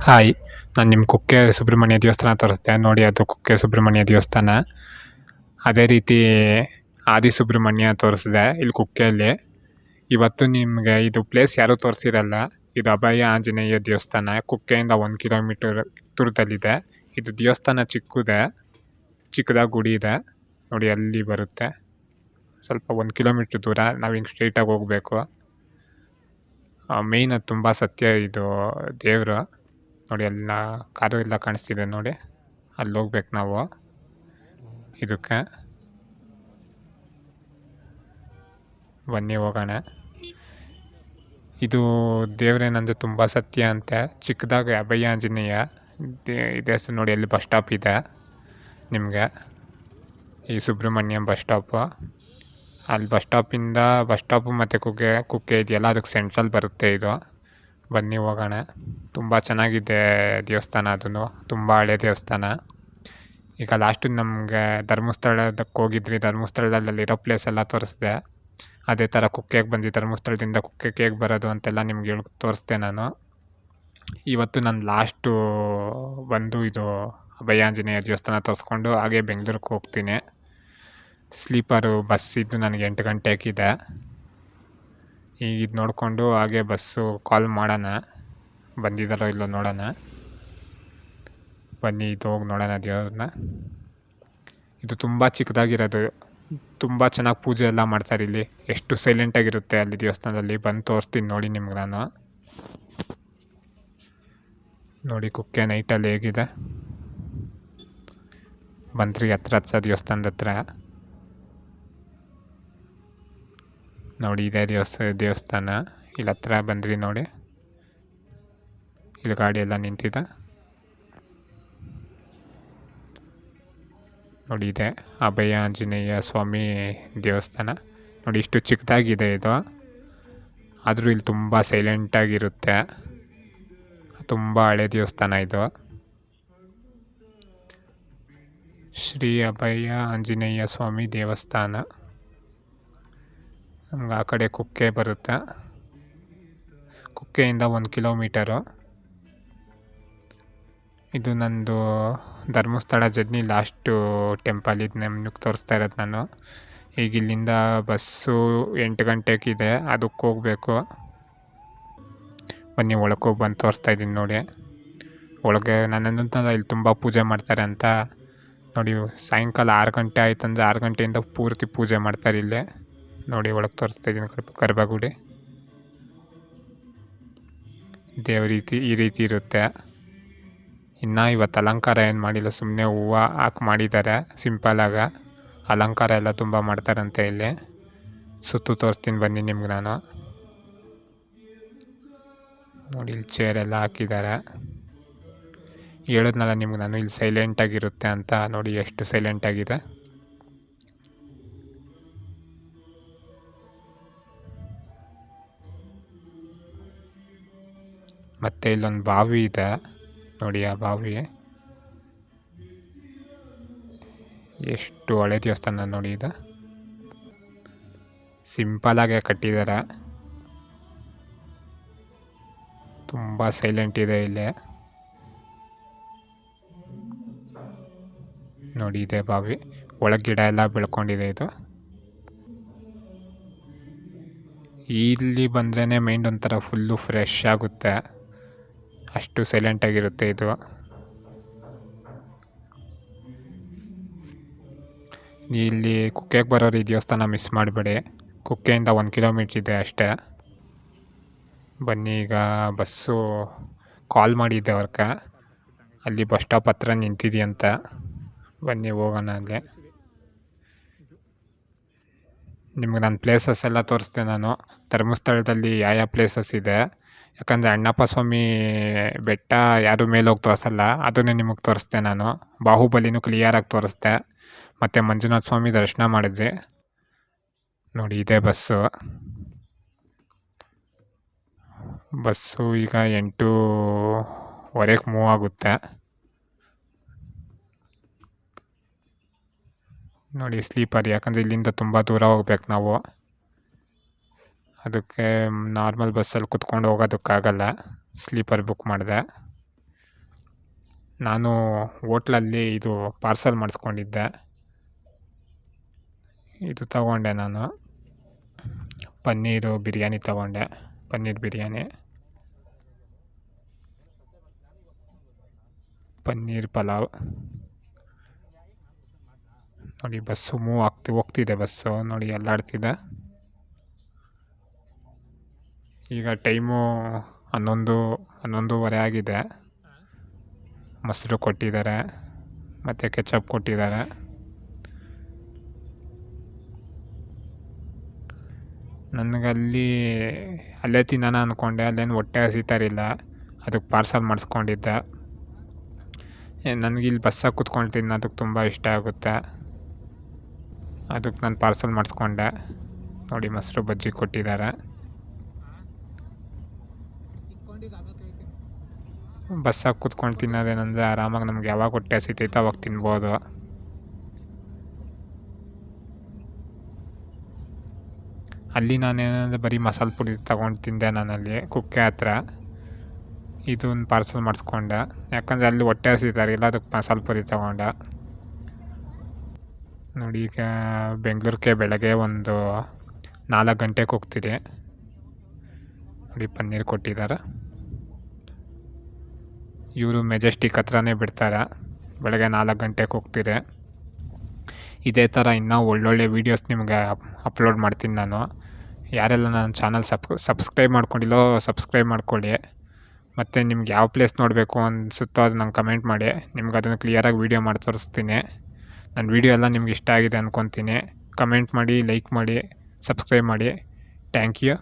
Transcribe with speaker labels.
Speaker 1: Hi, ನಾನು ನಿಮ್ಮ ಕುಕ್ಕೆ ಸುಬ್ರಹ್ಮಣ್ಯ ದೇವಸ್ಥಾನ ತೋರಿಸ್ದೆ ನೋಡಿ. ಅದು ಕುಕ್ಕೆ ಸುಬ್ರಹ್ಮಣ್ಯ ದೇವಸ್ಥಾನ. ಅದೇ ರೀತಿ ಆದಿ ಸುಬ್ರಹ್ಮಣ್ಯ ತೋರಿಸಿದೆ ಇಲ್ಲಿ ಕುಕ್ಕೆಯಲ್ಲಿ. ಇವತ್ತು ನಿಮಗೆ ಇದು ಪ್ಲೇಸ್ ಯಾರೂ ತೋರಿಸಿರಲ್ಲ. ಇದು ಅಭಯ ಆಂಜನೇಯ ದೇವಸ್ಥಾನ. ಕುಕ್ಕೆಯಿಂದ 1 ಕಿಲೋಮೀಟರ್ ದೂರದಲ್ಲಿದೆ. ಇದು ದೇವಸ್ಥಾನ ಚಿಕ್ಕದಾಗಿ ಗುಡಿ ಇದೆ ನೋಡಿ, ಅಲ್ಲಿ ಬರುತ್ತೆ. ಸ್ವಲ್ಪ 1 ಕಿಲೋಮೀಟ್ರ್ ದೂರ. ನಾವು ಹಿಂಗೆ ಸ್ಟ್ರೈಟಾಗಿ ಹೋಗಬೇಕು. ಮೇಯ್ನ್ ಅದು ತುಂಬ ಸತ್ಯ ಇದು ದೇವರು ನೋಡಿ. ಎಲ್ಲ ಕಾರು ಎಲ್ಲ ಕಾಣಿಸ್ತಿದೆ ನೋಡಿ, ಅಲ್ಲಿ ಹೋಗ್ಬೇಕು ನಾವು. ಇದಕ್ಕೆ ಬನ್ನಿ ಹೋಗೋಣ. ಇದು ದೇವರೇನಂದ್ರೆ ತುಂಬ ಸತ್ಯ ಅಂತೆ. ಚಿಕ್ಕದಾಗಿ ಅಭಯ ಆಂಜನೇಯ ಇದೆ ನೋಡಿ. ಅಲ್ಲಿ ಬಸ್ ಸ್ಟಾಪ್ ಇದೆ ನಿಮಗೆ, ಈ ಸುಬ್ರಹ್ಮಣ್ಯಂ ಬಸ್ ಸ್ಟಾಪು. ಅಲ್ಲಿ ಬಸ್ ಸ್ಟಾಪು ಮತ್ತು ಕುಕ್ಕೆ ಇದೆಯಲ್ಲ, ಅದಕ್ಕೆ ಸೆಂಟ್ರಲ್ ಬರುತ್ತೆ ಇದು. ಬನ್ನಿ ಹೋಗೋಣ. ತುಂಬ ಚೆನ್ನಾಗಿದೆ ದೇವಸ್ಥಾನ. ಅದನ್ನು ತುಂಬ ಹಳೆ ದೇವಸ್ಥಾನ. ಈಗ ಲಾಸ್ಟು ನಮಗೆ ಧರ್ಮಸ್ಥಳದಕ್ಕೆ ಹೋಗಿದ್ರಿ. ಧರ್ಮಸ್ಥಳದಲ್ಲಿರೋ ಪ್ಲೇಸ್ ಎಲ್ಲ ತೋರಿಸ್ದೆ. ಅದೇ ಥರ ಕುಕ್ಕೆಗೆ ಬಂದು ಧರ್ಮಸ್ಥಳದಿಂದ ಕುಕ್ಕೆಗೆ ಹೇಗೆ ಬರೋದು ಅಂತೆಲ್ಲ ನಿಮ್ಗೆ ತೋರಿಸ್ದೆ ನಾನು. ಇವತ್ತು ನಾನು ಲಾಸ್ಟು ಬಂದು ಇದು ಅಭಯ ಆಂಜನೇಯ ದೇವಸ್ಥಾನ ತೋರಿಸ್ಕೊಂಡು ಹಾಗೆ ಬೆಂಗಳೂರಿಗೆ ಹೋಗ್ತೀನಿ. ಸ್ಲೀಪರು ಬಸ್ ಇದ್ದು ನನಗೆ 8 ಗಂಟೆಗಿದೆ. ಈಗ ಇದು ನೋಡಿಕೊಂಡು ಹಾಗೆ ಬಸ್ಸು ಕಾಲ್ ಮಾಡೋಣ, ಬಂದಿದ್ದಾರೋ ಇಲ್ಲೋ ನೋಡೋಣ. ಬನ್ನಿ ಇದು ಹೋಗಿ ನೋಡೋಣ ದೇವ್ರನ್ನ. ಇದು ತುಂಬ ಚಿಕ್ಕದಾಗಿರೋದು. ತುಂಬ ಚೆನ್ನಾಗಿ ಪೂಜೆ ಎಲ್ಲ ಮಾಡ್ತಾರೆ ಇಲ್ಲಿ. ಎಷ್ಟು ಸೈಲೆಂಟಾಗಿರುತ್ತೆ ಅಲ್ಲಿ ದೇವಸ್ಥಾನದಲ್ಲಿ. ಬಂದು ತೋರಿಸ್ತೀನಿ ನೋಡಿ ನಿಮ್ಗೆ ನಾನು. ನೋಡಿ ಕುಕ್ಕೆ ನೈಟಲ್ಲಿ ಹೇಗಿದೆ. ಬಂದ್ರಿ ಹತ್ರ ದೇವಸ್ಥಾನದ ಹತ್ರ ನೋಡಿ. ಇದೇ ದೇವಸ್ಥಾನ. ಇಲ್ಲಿ ಹತ್ರ ಬಂದ್ರಿ ನೋಡಿ. ಇಲ್ಲಿ ಗಾಡಿ ಎಲ್ಲ ನಿಂತಿದೆ ನೋಡಿ. ಇದೆ ಅಭಯ ಆಂಜನೇಯ ಸ್ವಾಮಿ ದೇವಸ್ಥಾನ ನೋಡಿ. ಇಷ್ಟು ಚಿಕ್ಕದಾಗಿದೆ ಇದು, ಆದರೂ ಇಲ್ಲಿ ತುಂಬ ಸೈಲೆಂಟಾಗಿರುತ್ತೆ. ತುಂಬ ಹಳೆ ದೇವಸ್ಥಾನ ಇದು. ಶ್ರೀ ಅಭಯ ಆಂಜನೇಯ ಸ್ವಾಮಿ ದೇವಸ್ಥಾನ. ನಮ್ಗೆ ಆ ಕಡೆ ಕುಕ್ಕೆ ಬರುತ್ತೆ. ಕುಕ್ಕೆಯಿಂದ 1 ಕಿಲೋಮೀಟರು. ಇದು ನಂದು ಧರ್ಮಸ್ಥಳ ಜರ್ನಿ ಲಾಸ್ಟು ಟೆಂಪಲ್. ಇದು ನಿಮಗೆ ತೋರಿಸ್ತಾ ಇರೋದು ನಾನು. ಈಗ ಇಲ್ಲಿಂದ ಬಸ್ಸು 8 ಗಂಟೆಗಿದೆ, ಅದಕ್ಕೆ ಹೋಗಬೇಕು. ಬನ್ನಿ ಒಳಗೆ ಹೋಗಿ ಬಂದು ತೋರಿಸ್ತಾ ಇದ್ದೀನಿ ನೋಡಿ. ಒಳಗೆ ನನ್ನಂತ ಇಲ್ಲಿ ತುಂಬ ಪೂಜೆ ಮಾಡ್ತಾರೆ ಅಂತ ನೋಡಿ. ಸಾಯಂಕಾಲ 6 ಗಂಟೆ ಆಯ್ತಂದ್ರೆ 6 ಗಂಟೆಯಿಂದ ಪೂರ್ತಿ ಪೂಜೆ ಮಾಡ್ತಾರೆ ಇಲ್ಲಿ ನೋಡಿ. ಒಳಗೆ ತೋರಿಸ್ತಾ ಇದ್ದೀನಿ ಗರ್ಭಗುಡಿ. ಈ ರೀತಿ ಇರುತ್ತೆ. ಇನ್ನು ಇವತ್ತು ಅಲಂಕಾರ ಏನು ಮಾಡಿಲ್ಲ, ಸುಮ್ಮನೆ ಹೂವು ಹಾಕಿ ಮಾಡಿದ್ದಾರೆ ಸಿಂಪಲಾಗಿ. ಅಲಂಕಾರ ಎಲ್ಲ ತುಂಬ ಮಾಡ್ತಾರಂತೆ ಇಲ್ಲಿ. ಸುತ್ತು ತೋರಿಸ್ತೀನಿ ಬನ್ನಿ ನಿಮ್ಗೆ ನಾನು ನೋಡಿ. ಇಲ್ಲಿ ಚೇರೆಲ್ಲ ಹಾಕಿದ್ದಾರೆ. ಹೇಳಿದ್ನಲ್ಲ ನಿಮ್ಗೆ ನಾನು, ಇಲ್ಲಿ ಸೈಲೆಂಟಾಗಿರುತ್ತೆ ಅಂತ ನೋಡಿ. ಎಷ್ಟು ಸೈಲೆಂಟಾಗಿದೆ. ಮತ್ತು ಇಲ್ಲೊಂದು ಬಾವಿ ಇದೆ ನೋಡಿ. ಆ ಬಾವಿ ಎಷ್ಟು ಹಳೆ ದೇವಸ್ಥಾನ ನೋಡಿ. ಇದು ಸಿಂಪಲಾಗೆ ಕಟ್ಟಿದ್ದಾರೆ. ತುಂಬ ಸೈಲೆಂಟ್ ಇದೆ ಇಲ್ಲಿ ನೋಡಿ. ಇದೆ ಬಾವಿ ಒಳಗೆ ಗಿಡ ಎಲ್ಲ ಬೆಳ್ಕೊಂಡಿದೆ. ಇದು ಇಲ್ಲಿ ಬಂದ್ರೇ ಮೈಂಡ್ ಒಂಥರ ಫುಲ್ಲು ಫ್ರೆಶ್ ಆಗುತ್ತೆ. ಅಷ್ಟು ಸೈಲೆಂಟಾಗಿರುತ್ತೆ ಇದು. ಇಲ್ಲಿ ಕುಕ್ಕೆಗೆ ಬರೋರು ಈ ದೇವಸ್ಥಾನ ಮಿಸ್ ಮಾಡಬೇಡಿ. ಕುಕ್ಕೆಯಿಂದ 1 ಕಿಲೋಮೀಟ್ರ್ ಇದೆ ಅಷ್ಟೇ. ಬನ್ನಿ, ಈಗ ಬಸ್ಸು ಕಾಲ್ ಮಾಡಿದ್ದೆ ಅವ್ರಿಗೆ, ಅಲ್ಲಿ ಬಸ್ ಸ್ಟಾಪ್ ಹತ್ರ ನಿಂತಿದೆಯಂತ. ಬನ್ನಿ ಹೋಗೋಣ ಅಲ್ಲಿ. ನಿಮ್ಗೆ ನಾನು ಪ್ಲೇಸಸ್ ಎಲ್ಲ ತೋರಿಸ್ದೆ ನಾನು. ಧರ್ಮಸ್ಥಳದಲ್ಲಿ ಯಾವ ಪ್ಲೇಸಸ್ ಇದೆ, ಯಾಕಂದರೆ ಅಣ್ಣಪ್ಪ ಸ್ವಾಮಿ ಬೆಟ್ಟ ಯಾರು ಮೇಲೆ ಹೋಗಿ ತೋರಿಸಲ್ಲ, ಅದನ್ನೇ ನಿಮಗೆ ತೋರಿಸ್ದೆ ನಾನು. ಬಾಹುಬಲಿನೂ ಕ್ಲಿಯರಾಗಿ ತೋರಿಸ್ದೆ. ಮತ್ತು ಮಂಜುನಾಥ ಸ್ವಾಮಿ ದರ್ಶನ ಮಾಡಿದ್ವಿ ನೋಡಿ. ಇದೇ ಬಸ್ಸು ಈಗ 8:15 ಮೂವ್ ಆಗುತ್ತೆ ನೋಡಿ. ಸ್ಲೀಪರ್, ಯಾಕಂದರೆ ಇಲ್ಲಿಂದ ತುಂಬ ದೂರ ಹೋಗ್ಬೇಕು ನಾವು. ಅದಕ್ಕೆ ನಾರ್ಮಲ್ ಬಸ್ಸಲ್ಲಿ ಕುತ್ಕೊಂಡು ಹೋಗೋದಕ್ಕಾಗಲ್ಲ, ಸ್ಲೀಪರ್ ಬುಕ್ ಮಾಡಿದೆ. ನಾನು ಹೋಟ್ಲಲ್ಲಿ ಇದು ಪಾರ್ಸಲ್ ಮಾಡಿಸ್ಕೊಂಡಿದ್ದೆ. ಇದು ತಗೊಂಡೆ ನಾನು, ಪನ್ನೀರು ಬಿರಿಯಾನಿ ತಗೊಂಡೆ, ಪನ್ನೀರ್ ಬಿರಿಯಾನಿ, ಪನ್ನೀರ್ ಪಲಾವ್. ನೋಡಿ ಬಸ್ಸು ಹೋಗ್ತಿದೆ ಬಸ್ಸು ನೋಡಿ ಅಲ್ಲಾಡ್ತಿದೆ. ಈಗ ಟೈಮು 11:30 ಆಗಿದೆ. ಮೊಸರು ಕೊಟ್ಟಿದ್ದಾರೆ ಮತ್ತು ಕೆಚಪ್ ಕೊಟ್ಟಿದ್ದಾರೆ. ಅಲ್ಲೇ ತಿನ್ನೋಣ ಅಂದ್ಕೊಂಡೆ, ಅಲ್ಲೇನು ಹೊಟ್ಟೆ ಹಸಿತಾರಿಲ್ಲ, ಅದಕ್ಕೆ ಪಾರ್ಸಲ್ ಮಾಡಿಸ್ಕೊಂಡಿದ್ದೆ. ನನಗಿಲ್ಲಿ ಬಸ್ಸಾಗಿ ಕೂತ್ಕೊಂಡು ತಿನ್ನೋದಕ್ಕೆ ತುಂಬ ಇಷ್ಟ ಆಗುತ್ತೆ, ಅದಕ್ಕೆ ನಾನು ಪಾರ್ಸಲ್ ಮಾಡಿಸ್ಕೊಂಡೆ. ನೋಡಿ ಮೊಸರು ಬಜ್ಜಿ ಕೊಟ್ಟಿದ್ದಾರೆ. ಬಸ್ಸಾಗಿ ಕೂತ್ಕೊಂಡು ತಿನ್ನೋದೇನೆಂದರೆ ಆರಾಮಾಗಿ ನಮ್ಗೆ ಯಾವಾಗ ಹೊಟ್ಟೆ ಹಸಿತೈತೋ ಅವಾಗ ತಿನ್ಬೋದು. ಅಲ್ಲಿ ನಾನೇನಂದರೆ ಬರೀ ಮಸಾಲೆ ಪುರಿ ತಗೊಂಡು ತಿಂದೆ ನಾನಲ್ಲಿ ಕುಕ್ಕೆ ಹತ್ರ. ಇದನ್ನು ಪಾರ್ಸಲ್ ಮಾಡಿಸ್ಕೊಂಡೆ, ಯಾಕಂದರೆ ಅಲ್ಲಿ ಹೊಟ್ಟೆ ಹಸಿತಾರಿಲ್ಲ, ಅದಕ್ಕೆ ಮಸಾಲೆ ಪುರಿ ತಗೊಂಡೆ. ನೋಡಿ ಈಗ ಬೆಂಗಳೂರಿಗೆ ಬೆಳಗ್ಗೆ ಒಂದು 4 ಗಂಟೆಗೆ ಹೋಗ್ತೀರಿ. ನೋಡಿ ಪನ್ನೀರ್ ಕೊಟ್ಟಿದ್ದಾರೆ. ಇವರು ಮೆಜೆಸ್ಟಿಕ್ ಹತ್ರನೇ ಬಿಡ್ತಾರೆ. ಬೆಳಗ್ಗೆ 4 ಗಂಟೆಗೆ ಹೋಗ್ತೀರಿ. ಇದೇ ಥರ ಇನ್ನೂ ಒಳ್ಳೊಳ್ಳೆ ವೀಡಿಯೋಸ್ ನಿಮಗೆ ಅಪ್ಲೋಡ್ ಮಾಡ್ತೀನಿ ನಾನು. ಯಾರೆಲ್ಲ ನನ್ನ ಚಾನಲ್ ಸಬ್ಸ್ಕ್ರೈಬ್ ಮಾಡ್ಕೊಂಡಿಲ್ಲೋ ಸಬ್ಸ್ಕ್ರೈಬ್ ಮಾಡ್ಕೊಳ್ಳಿ. ಮತ್ತು ನಿಮ್ಗೆ ಯಾವ ಪ್ಲೇಸ್ ನೋಡಬೇಕು ಅನಿಸುತ್ತೋ ಅದು ನಂಗೆ ಕಮೆಂಟ್ ಮಾಡಿ, ನಿಮ್ಗೆ ಅದನ್ನು ಕ್ಲಿಯರಾಗಿ ವೀಡಿಯೋ ಮಾಡಿ ತೋರಿಸ್ತೀನಿ. ನನ್ನ ವೀಡಿಯೋ ಎಲ್ಲ ನಿಮ್ಗೆ ಇಷ್ಟ ಆಗಿದೆ ಅಂದ್ಕೊತೀನಿ. ಕಮೆಂಟ್ ಮಾಡಿ, ಲೈಕ್ ಮಾಡಿ, ಸಬ್ಸ್ಕ್ರೈಬ್ ಮಾಡಿ. Thank you.